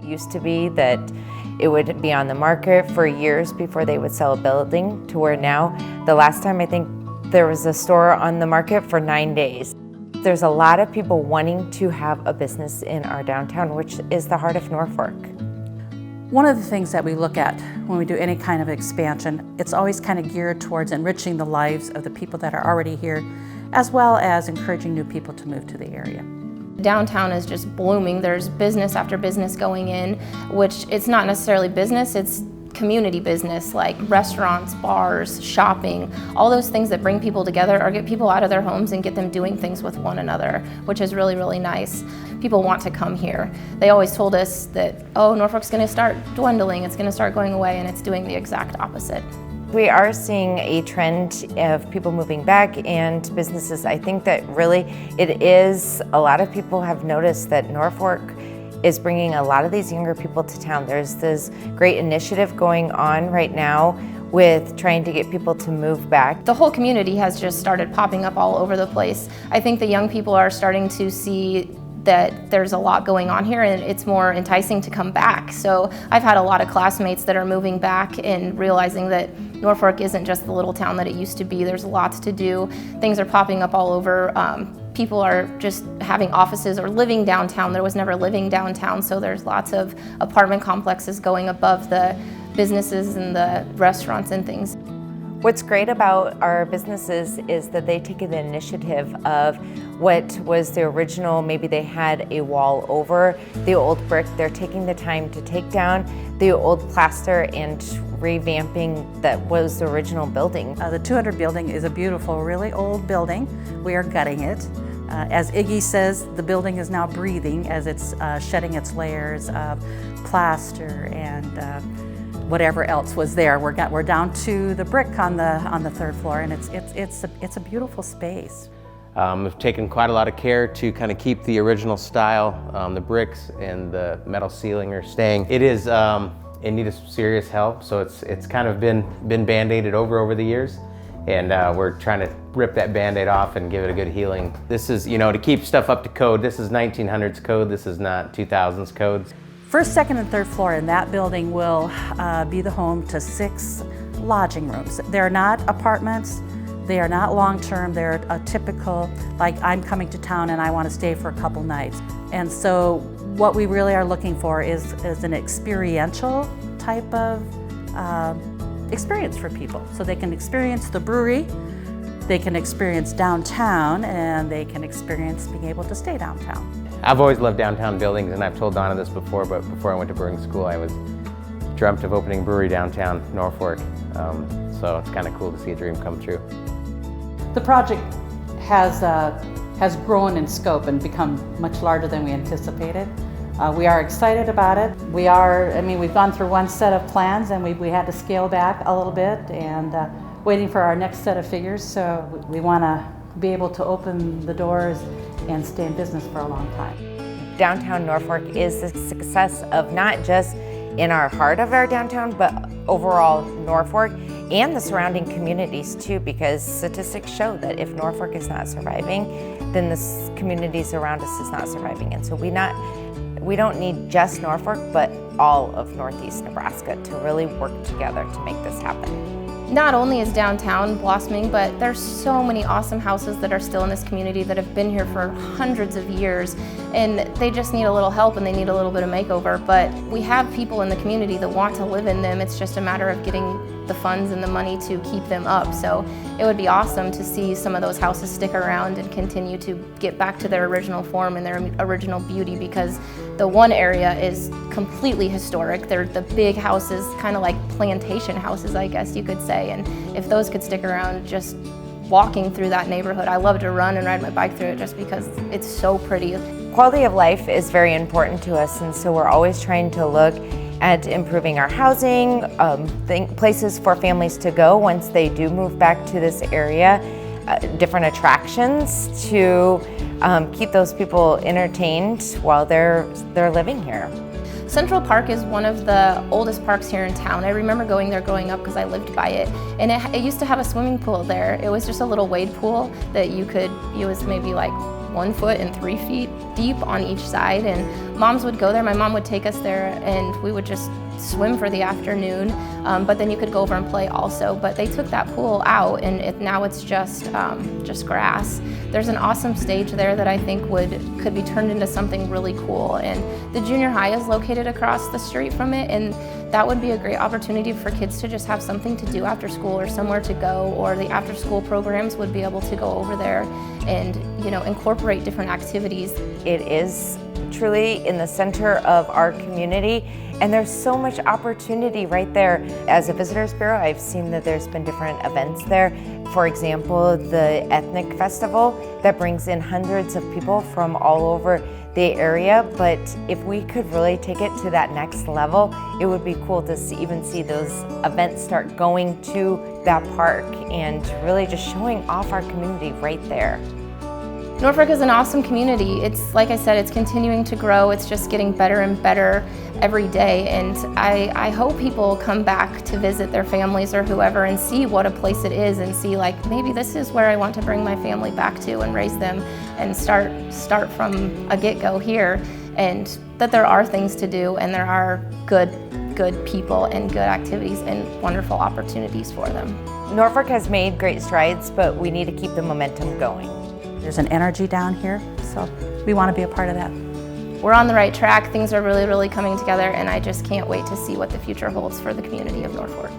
Used to be that it would be on the market for years before they would sell a building, to where now, the last time I think there was a store on the market for 9 days. There's a lot of people wanting to have a business in our downtown, which is the heart of Norfolk. One of the things that we look at when we do any kind of expansion, it's always kind of geared towards enriching the lives of the people that are already here, as well as encouraging new people to move to the area. Downtown is just blooming. There's business after business going in, which it's not necessarily business, it's community business, like restaurants, bars, shopping, all those things that bring people together or get people out of their homes and get them doing things with one another, which is really, really nice. People want to come here. They always told us that, oh, Norfolk's gonna start dwindling, it's gonna start going away, and it's doing the exact opposite. We are seeing a trend of people moving back and businesses. I think that really it is, a lot of people have noticed that Norfolk is bringing a lot of these younger people to town. There's this great initiative going on right now with trying to get people to move back. The whole community has just started popping up all over the place. I think the young people are starting to see that there's a lot going on here and it's more enticing to come back. So I've had a lot of classmates that are moving back and realizing that Norfolk isn't just the little town that it used to be. There's lots to do. Things are popping up all over. People are just having offices or living downtown. There was never living downtown, so there's lots of apartment complexes going above the businesses and the restaurants and things. What's great about our businesses is that they take the initiative of what was the original, maybe they had a wall over the old brick. They're taking the time to take down the old plaster and revamping that was the original building. The 200 building is a beautiful, really old building. We are gutting it. As Iggy says, the building is now breathing as it's shedding its layers of plaster and whatever else was there. We're down to the brick on the third floor, and it's a beautiful space. We've taken quite a lot of care to kind of keep the original style. The bricks and the metal ceiling are staying. It is in need of serious help, so it's kind of been band-aided over the years, and we're trying to rip that band-aid off and give it a good healing. This is, you know, to keep stuff up to code. This is 1900s code. This is not 2000s code. First, second, and third floor in that building will be the home to 6 lodging rooms. They're not apartments. They are not long-term. They're a typical, like, I'm coming to town and I want to stay for a couple nights. And so what we really are looking for is an experiential type of experience for people. So they can experience the brewery, they can experience downtown, and they can experience being able to stay downtown. I've always loved downtown buildings, and I've told Donna this before, but before I went to brewing school, I was dreamt of opening a brewery downtown Norfolk. So it's kind of cool to see a dream come true. The project has grown in scope and become much larger than we anticipated. We are excited about it. We've gone through one set of plans and we had to scale back a little bit and waiting for our next set of figures. So we want to be able to open the doors and stay in business for a long time. Downtown Norfolk is the success of not just in our heart of our downtown, but overall Norfolk and the surrounding communities too, because statistics show that if Norfolk is not surviving, then the communities around us is not surviving. And so we don't need just Norfolk, but all of Northeast Nebraska to really work together to make this happen. Not only is downtown blossoming, but there's so many awesome houses that are still in this community that have been here for hundreds of years, and they just need a little help and they need a little bit of makeover. But we have people in the community that want to live in them. It's just a matter of getting the funds and the money to keep them up. So it would be awesome to see some of those houses stick around and continue to get back to their original form and their original beauty, because the one area is completely historic. They're the big houses, kind of like plantation houses, I guess you could say. And if those could stick around, just walking through that neighborhood, I love to run and ride my bike through it just because it's so pretty. Quality of life is very important to us, and so we're always trying to look at improving our housing, places for families to go once they do move back to this area, different attractions to keep those people entertained while they're living here. Central Park is one of the oldest parks here in town. I remember going there growing up because I lived by it. And it used to have a swimming pool there. It was just a little wade pool that it was maybe like 1 foot and 3 feet deep on each side, and moms would go there. My mom would take us there, and we would just swim for the afternoon, but then you could go over and play also. But they took that pool out, and now it's just grass. There's an awesome stage there that I think could be turned into something really cool, and the junior high is located across the street from it, and that would be a great opportunity for kids to just have something to do after school or somewhere to go, or the after school programs would be able to go over there and incorporate different activities. It is truly in the center of our community, and there's so much opportunity right there. As a Visitors Bureau, I've seen that there's been different events there. For example, the Ethnic Festival that brings in hundreds of people from all over the area, but if we could really take it to that next level, it would be cool to even see those events start going to that park and really just showing off our community right there. Norfolk is an awesome community. It's, like I said, it's continuing to grow. It's just getting better and better every day, and I hope people come back to visit their families or whoever and see what a place it is, and see, like, maybe this is where I want to bring my family back to and raise them and start from a get-go here, and that there are things to do, and there are good people and good activities and wonderful opportunities for them. Norfolk has made great strides, but we need to keep the momentum going. There's an energy down here, so we want to be a part of that. We're on the right track. Things are really, really coming together, and I just can't wait to see what the future holds for the community of Norfolk.